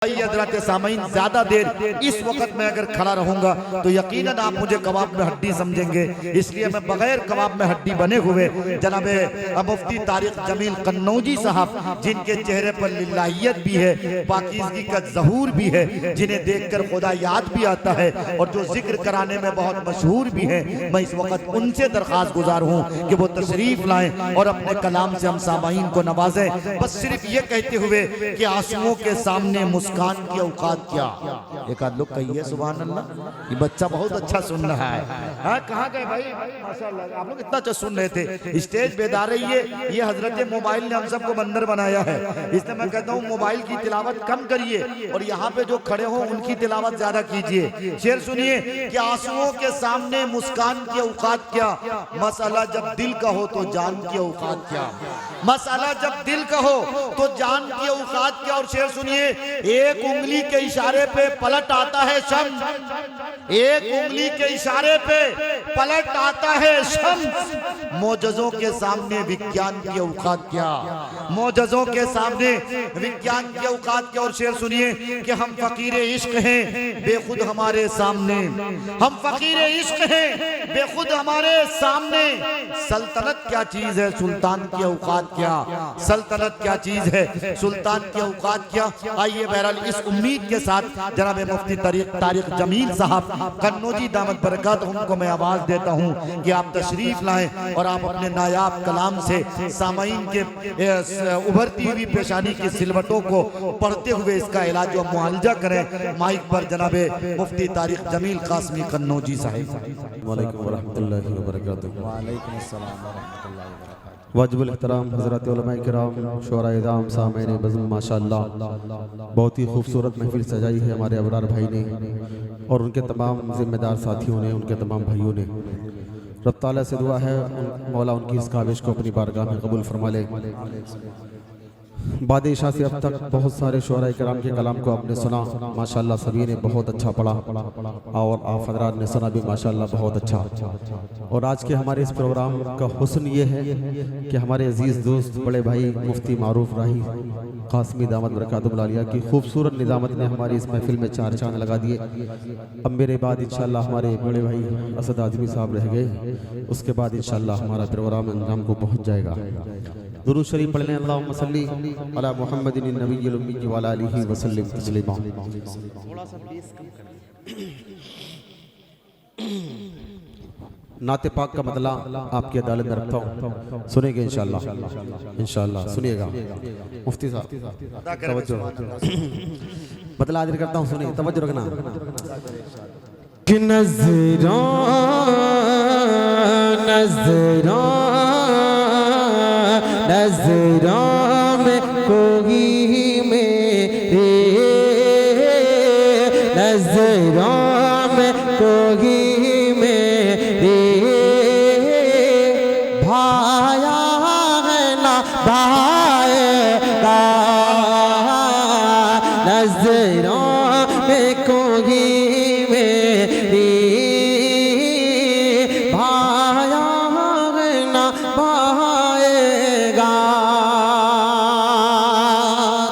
हज़रात सामईन ज्यादा देर इस वक्त में अगर खड़ा रहूंगा तो यकीनन आप मुझे कबाब में हड्डी समझेंगे, इसलिए मैं बगैर कबाब में हड्डी बने हुए जनाब मुफ्ती तारिक जमील कन्नौजी साहब, जिनके चेहरे पर लिल्लाहियत भी है, पाकीज़गी का ज़हूर भी है, जिन्हें देखकर खुदा याद भी आता है और जो जिक्र कराने में बहुत मशहूर भी है, मैं इस वक्त उनसे दरख्वास्त गुजार हूँ कि वो तशरीफ लाएं और अपने कलाम से हम सामईन को नवाजें। बस सिर्फ ये कहते हुए कि आंसुओं के सामने मुस्कान की औकात क्या। एक आध लोग कहिए सुभान अल्लाह, ये बच्चा बहुत अच्छा सुन रहा है। हाँ, कहाँ गए भाई? माशाअल्लाह, आप लोग इतना अच्छा सुन रहे थे। स्टेज बेदार रहिए, ये हजरत मोबाइल ने हम सबको बंदर बनाया है, इसलिए मैं कहता हूँ मोबाइल की तिलावत कम करिए और यहाँ पे जो खड़े हो उनकी तिलावत ज्यादा कीजिए। शेर सुनिए कि आंसुओं के सामने मुस्कान की औकात क्या, मसला जब दिल का हो तो जान की औकात क्या, मसला जब दिल का हो तो जान की औकात क्या। और शेर सुनिए, एक उंगली के इशारे पे पलट आता है शम्स, एक उंगली के इशारे पे पलट आता है शम्स, मोजज़ों के सामने विज्ञान की औकात क्या, मोजज़ों के सामने विज्ञान की औकात क्या। और शेर सुनिए कि हम फकीर इश्क हैं बेखुद हमारे सामने, हम फकीर इश्क हैं बेखुद हमारे सामने, सल्तनत क्या चीज है सुल्तान की औकात क्या, सल्तनत क्या चीज है सुल्तान की औकात क्या। आइए बहरहाल इस उम्मीद के साथ जनाब मुफ्ती तारिक जमील साहब कन्नौजी दामत बरकत उनको मैं आवाज देता हूँ कि आप तशरीफ लाएं और आप अपने नायाब कलाम से सामईन के उभरती हुई पेशानी की सिलवटों को पढ़ते हुए इसका इलाज और मुआलजा करें। माइक पर जनाब मुफ्ती तारिक जमील कासमी कन्नौजी साहब। वालेकुम रहमतुल्लाहि व बरकातुहू। वाजिबुल एहतराम हज़रात उलमाए किराम, शुअराए इज़ाम, सामईन बज़्म, माशाअल्लाह बहुत ही खूबसूरत महफिल सजाई है हमारे अबरार भाई ने और उनके तमाम जिम्मेदार साथियों ने, उनके तमाम भाइयों ने। रब ताला से दुआ है मौला उनकी इस काविश को अपनी बारगाह में कबूल फरमा ले। बाद इशा से अब तक बहुत सारे शुअराए किराम के कलाम को आपने सुना, माशाअल्लाह सभी ने बहुत अच्छा पढ़ा और आप हज़रात ने सुना भी माशाअल्लाह बहुत अच्छा। और आज के हमारे इस प्रोग्राम का हुस्न ये है कि हमारे अजीज़ दोस्त बड़े भाई मुफ्ती मारूफ राही कासमी दामत बरकातुहू आलिया की खूबसूरत निज़ामत ने हमारी इस महफिल में चार चांद लगा दिए। अब मेरे बाद इंशाअल्लाह हमारे बड़े भाई असद आज़मी साहब रह गए, उसके बाद इंशाअल्लाह हमारा प्रोग्राम अंजाम को पहुँच जाएगा। दुरूद शरीफ पढ़ लें, अल्लाहुम्मा सल्ली अला मुहम्मदिन नबिय्यिल उम्मी व अला आलिहि व सल्लिम तस्लीमा। नाते पाक का मतला आपकी अदालत में रखता हूँ, सुनेंगे इंशाअल्लाह, इंशाअल्लाह सुनिएगा। मुफ्ती साहब तवज्जो, मतला हाजिर करता हूँ, सुनिए, तवज्जो रखना। कि नज़रों नज़रों नज़रों में कोई मेरे, नज़रों में कोई मेरे भाया है ना भाएगा, नज़रों में कोई मेरे भाया है ना भाएगा।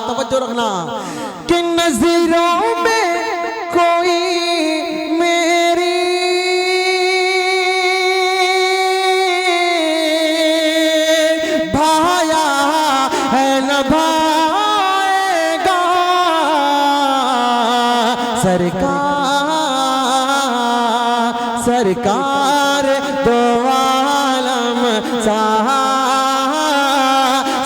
तवज्जो रखना कि नज़रों में कोई मेरी भाया है न भाएगा, सरकार दो आलम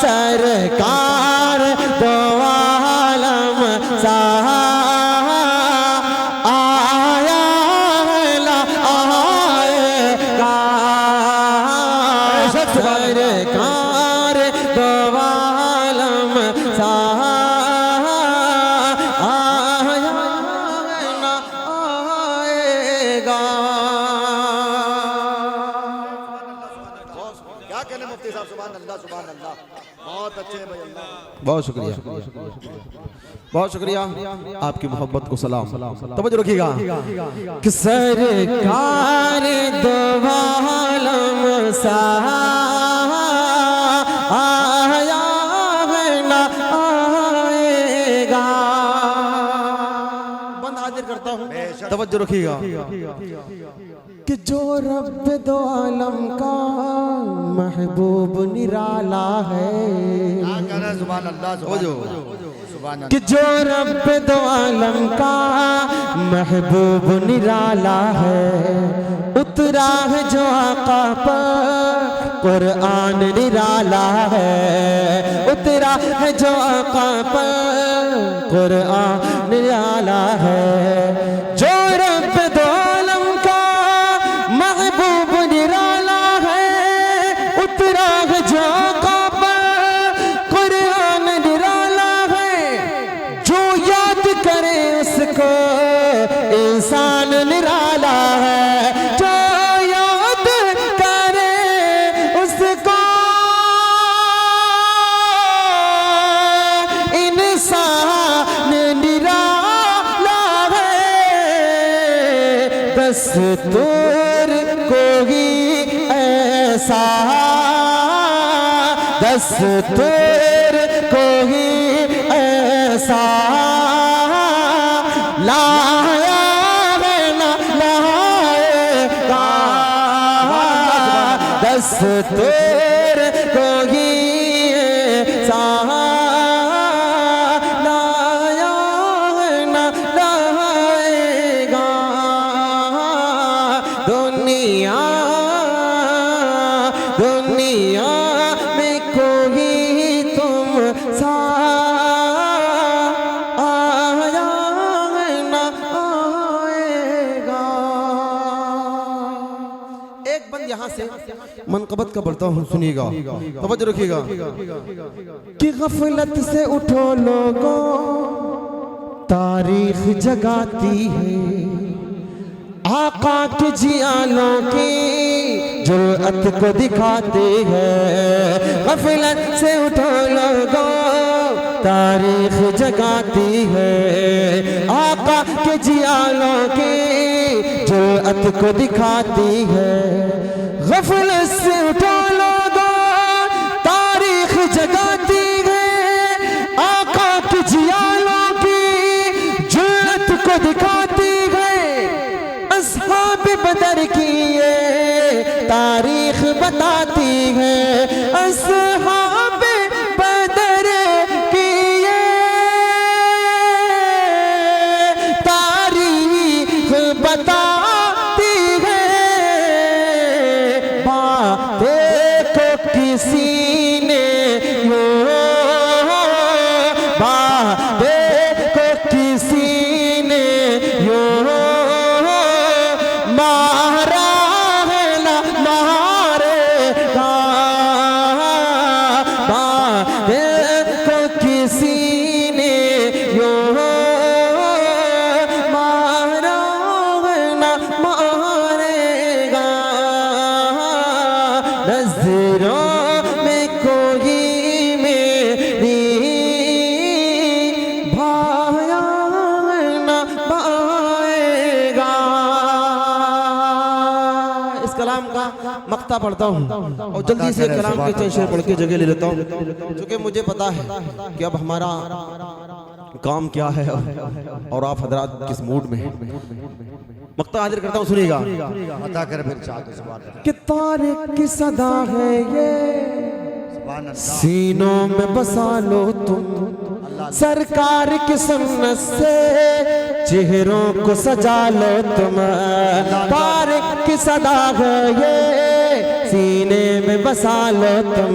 सरकार दो आलम आया ला आएगा, सरकार दो आलम आया ला आएगा। क्या कहने मुफ्ती साहब, सुभान अल्लाह सुभान अल्लाह, बहुत अच्छे भाई, अल्लाह बहुत शुक्रिया, बहुत शुक्रिया, आपकी मोहब्बत को सलाम। तवज्जो रखिएगा कि सरकार दो आलम आया है ना आएगा, हाजिर करता हूँ, तवज्जो रखिएगा कि जो रब दो आलम का महबूब निराला है, सुभान अल्लाह, कि जो रब दो आलम का महबूब निराला है, उतरा है जो आका पर कुरान निराला है, उतरा है जो आका पर कुरान निराला है। जो रब दो आलम का महबूब निराला है, उतरा है जो आका पर कुरान निराला है। जो याद करे उसको इंसान निराला है, जो याद करे उसको इंसान निराला है। दस्तूर कोई ऐसा, दस्तूर कोई ऐसा लाया है ना लाएगा, दस्तूर कोई ऐसा लाया है ना लाएगा। दुनिया दुनिया में कोई तुम सा आया है ना आएगा। एक बंद यहाँ से मनकबत का बढ़ता हूँ, सुनिएगा, तवज्जो रखिएगा कि गफलत से उठो लोगों, तारीख जगाती है, आका के जियालों की जुर्अत को दिखाते हैं। गफलत से उठो लोगों, तारीख जगाती है, आका के जियालों की जुर्अत को दिखाती है। गफलत से उठो लोगों, तारीख जगाती है, आका के जियालों की जुर्अत को दिखाती है। अस्हाब बदर की ये तारीख बताती है, अस्हाब बदर की ये तारीख बताती है। बातें को किसी ने बातें को किसी ने मारा है ना मारेगा, बातें को किसी ने मारा है ना मारेगा। नजरों में कोई मेरी भाया ना पाएगा। इस कलाम का मक्ता पढ़ता हूँ और जल्दी से कलाम के चंद शेर पढ़ के जगह ले लेता हूँ, क्योंकि मुझे पता है कि अब हमारा काम क्या है और आप हजरात किस मूड में हैं। मक्ता हाजिर करता हूँ, सुनिएगा। अता कर फिर चाहते सुभान कि तारिक की सदा है ये, अल्लाह, सीनों में बसा लो तुम, सरकार की सुन्नत से चेहरों को सजा लो तुम। तारिक की सदा है ये, सीने में बसा लो तुम,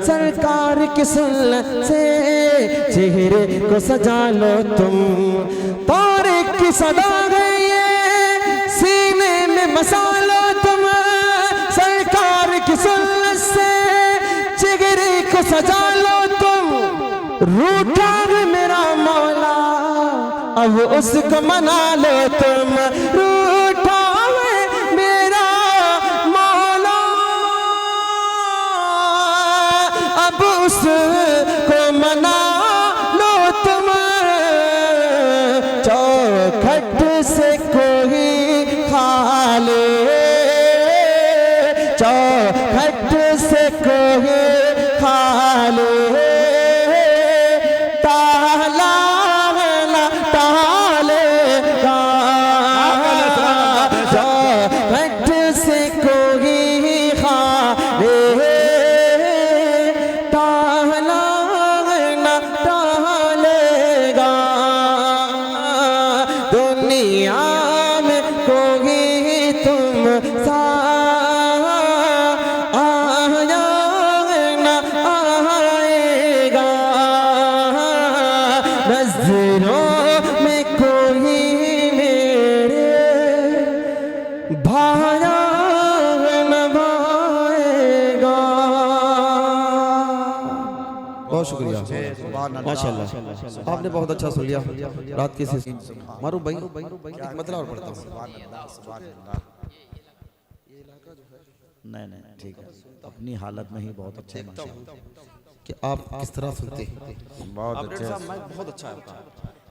सरकार की सुन्नत से चेहरे को सजा लो तुम। तारिक की सदा है ये, सीने में बसा लो तुम, सरकार की सुन्नत से चेहरे को सजा लो तुम। रूठा है मेरा मौला, अब उसको मना लो तुम। रूठा है मेरा मौला, अब उसको मना लो तुम। चौखट से कोई खा ले, चौखट से कोई खा ले, ताला है ना टालेगा, आँखों में कोई मेरे भाया नभाएगा। बहुत शुक्रिया माशाल्लाह, आपने बहुत अच्छा सुन लिया। रात की से मारूफ भाई एक मतलब और पढ़ता हूँ। नहीं ठीक है, अपनी हालत में ही बहुत अच्छे कि आप किस तरह सुनते हैं। बहुत अच्छे। बहुत अच्छा है आपका,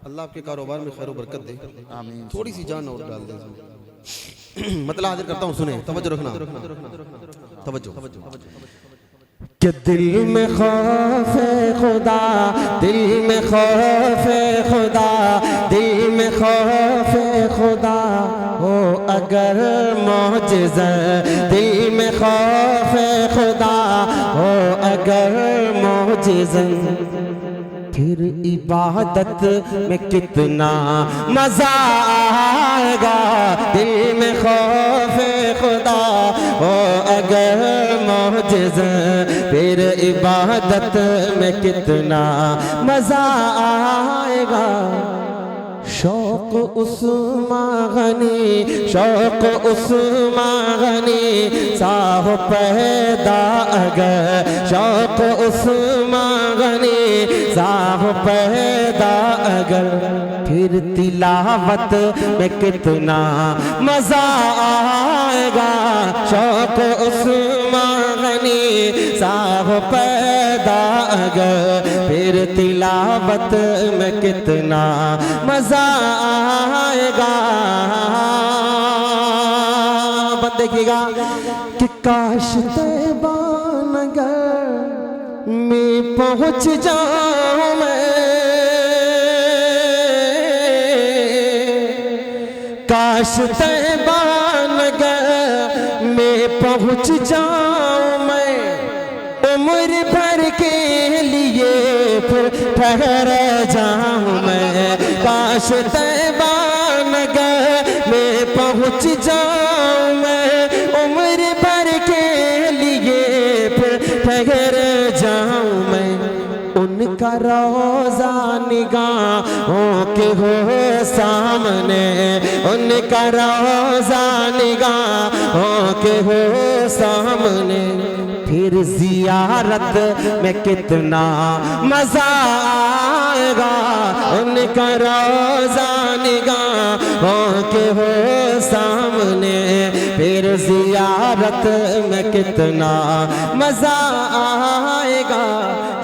अल्लाह आपके कारोबार में खैर बरकत दे। आमीन। थोड़ी सी जान और डाल दे। मतलब हाजिर करता हूँ, सुने, तवज्जो रखना, तवज्जो। कि दिल में खौफ खुदा, दिल में खौफ खुदा, दिल में खौफ खुदा हो अगर मौजिज़ा, दिल में खौफ खुदा हो अगर मौजिज़ा, फिर इबादत में कितना मजा आएगा। दिल में खौफ खुदा हो अगर मौजिज़ा, फिर इबादत में कितना मजा आएगा। शौक उस्मान गनी, शौक उस्मान गनी साहो पैदा अगर, शौक उस्मान गनी साहो पैदा अगर, फिर तिलावत में कितना मजा आएगा। शौक उस्मान गनी साहो पैदा अगर, फिर तिलावत में कितना मजा आएगा। बस देखिएगा कि काश तैबा नगर में पहुंच जाऊं मैं, काश तैबा नगर में पहुंच जाऊं मैं, उम्र भर के लिए फिर ठहर जाऊं मैं। काश तैबा नगर में पहुंच जाऊं मैं, उम्र भर के लिए फिर ठहर जाऊं मैं। उनका रोज़ा निगाहों के हो सामने, उनका रोज़ा निगाहों के हो सामने, फिर जियारत में कितना मजा आएगा। उनका रोज़ा निगाहों के हो सामने, फिर जियारत में कितना मजा आएगा।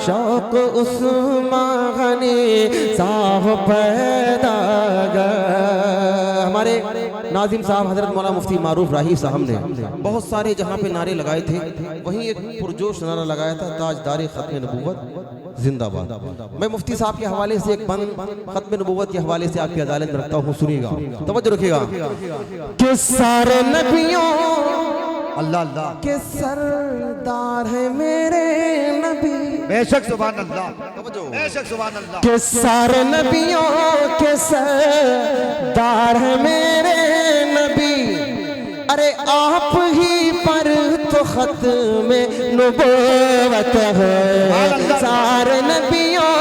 शौक उस्मान गनी साहो पैदा हमारे नाजिम साहब हजरत मौला मुफ्ती मारूफ राही साहब ने बहुत सारे जहाँ पे नारे लगाए थे, वहीं एक पुरजोश नारा लगाया था, ताजदार खत्म नबूवत जिंदाबाद। मैं मुफ्ती साहब के हवाले से एक बंद खत्म नबूवत के हवाले से आपकी अदालत में रखता हूँ, सुनिएगा, तवज्जो रखिएगा। कि सारे नबियों अल्लाह अल्लाह के सरदार है मेरे नबी, बेशक सुभान अल्लाह, बेशक सुभान अल्लाह। के सारे नबियों के सरदार है मेरे नबी, अरे आप ही पर तो खत्म नबूवत है। सारे नबियों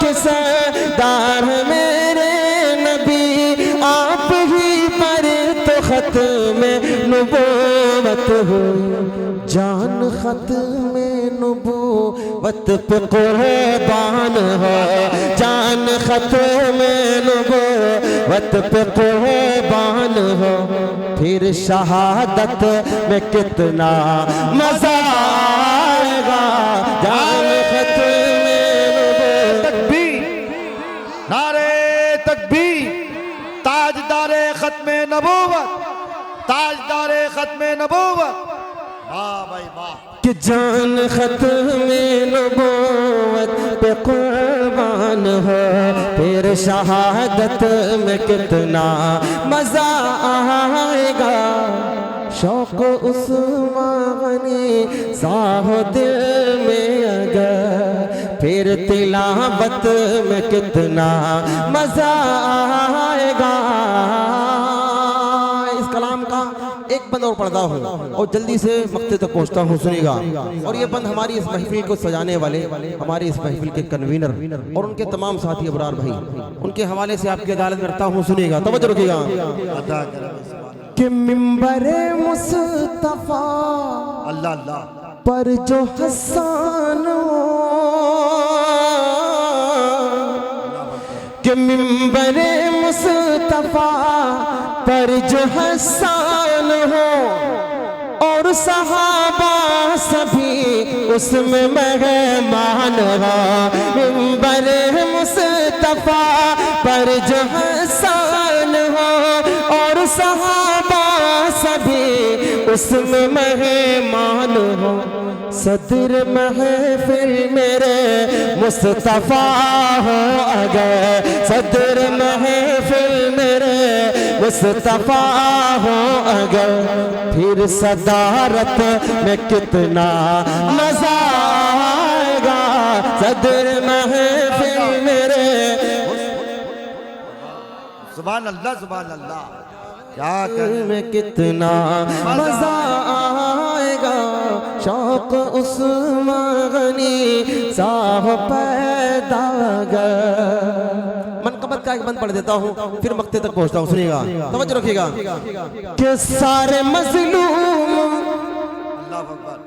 के सरदार है मेरे नबी, आप ही पर तो खत्म नबूवत हो। जान खत्म नबूवत पे कुर्बान हो, जान खत्म नबूवत पे कुर्बान हो, फिर शहादत में कितना मजा आएगा। जान खत्म नबूवत। तकबीर, नारे तकबीर, ताजदारे खत्म नबूवत, ताजदारे खत्म नबूवत। वाह भाई वाह। कि जान खत्म नबूवत पे कुर्बान हो, फिर शहादत में कितना मजा आएगा। शौक उस्मान गनी साहो दिल में अगर, फिर तिलावत में कितना मजा आएगा। इस कलाम का एक बंद और पढ़ता हूँ और जल्दी से मक्ते तक पहुँचता हूँ, सुनिएगा। और ये बंद हमारी इस महफिल को सजाने वाले, हमारे इस महफिल के कन्वीनर और उनके तमाम साथी अबरार भाई, उनके हवाले से आपकी अदालत में रखता हूँ, सुनिएगा, तवज्जो रखिएगा। कि मिंबरे मुस्तफा अल्लाह अल्लाह पर जो हसन हो, कि मिंबरे मुस्तफा पर जो हसन हो और सहाबा सभी उसमें मेहमान हो। मिंबरे मुस्तफा पर जो हसन हो और सहाबा सभी उसमें मेहमान हो। सदर महफिल मेरे मुस्तफा हो अगर, सदर महफिल मेरे मुस्तफा हो अगर, फिर सदारत में कितना मजा आएगा। सदर महफिल मेरे, सुभान अल्लाह सुभान अल्लाह, क्या में कितना मजा आएगा। शौक उस्मान गनी साह पैदा गर। मनकबत का एक बंद पढ़ देता हूँ, फिर मक्ते तक पहुँचता हूँ, सुनिएगा, तवज्जो रखिएगा। कि सारे मजलूम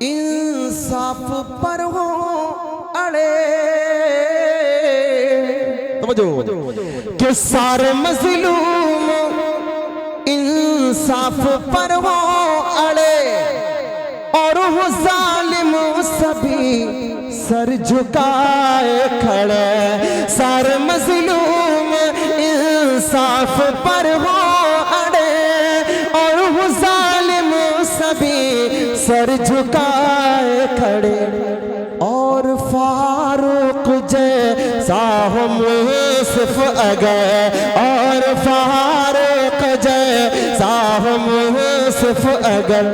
इंसाफ पर हो अड़े, तवज्जो, कि सारे मजलूम इंसाफ पर हो अड़े और वो जालिम सभी सर झुकाए खड़े। सारे मजलूम इंसाफ पर हो अड़े और वो जालिम सभी सर झुकाए खड़े। और फारूक जैसा हो मुसफ अगर, और फारूक जैसा हो मुसफ अगर,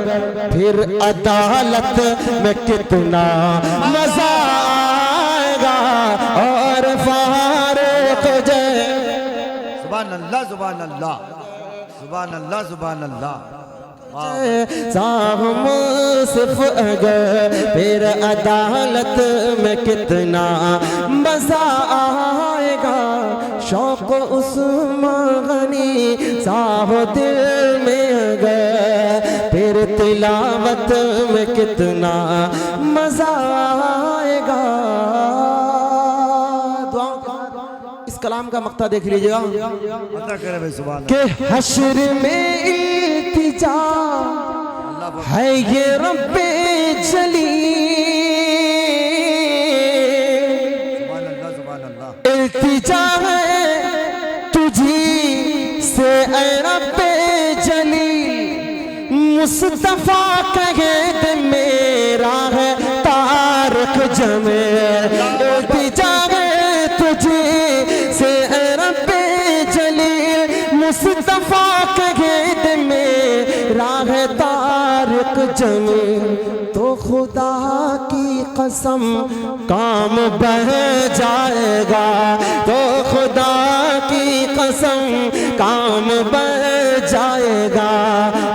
फिर अदालत में कितना मजा आएगा। और फारूक जैसा, सुभान अल्लाह सुभान अल्लाह सुभान अल्लाह सुभान अल्लाह, साहब सिर्फ अगर, फिर अदालत में कितना मजा आएगा। शौक उस्मान गनी साह दिल में अगर, फिर तिलावत में कितना मजा आएगा। इस कलाम का मक्ता देख लीजिएगा। के हश्र में इल्तिजा है ये रब्बे जली, इल्तिजा है तुझी से ऐ रब्बे जली। मुस्तफा कहे दे मेरा है तारक जमे, इल्तिजा है तुझी से ऐ रब्बे जली। मुस्तफा कहे दे मेरा है तारक जमे, तो खुदा की कसम काम बह जाएगा। तो खुदा की कसम काम बह जाएगा।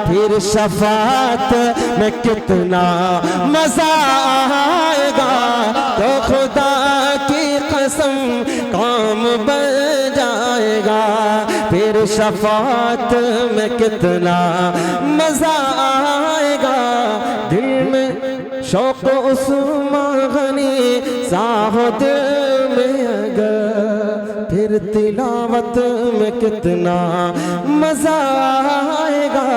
फिर शफात में कितना मजा आएगा। तो खुदा की कसम काम बह जाएगा। फिर शफात में कितना मजा आएगा। दिल में शौक उस्मान गनी साह दिल में अगर, फिर तिलावत में कितना मजा आएगा।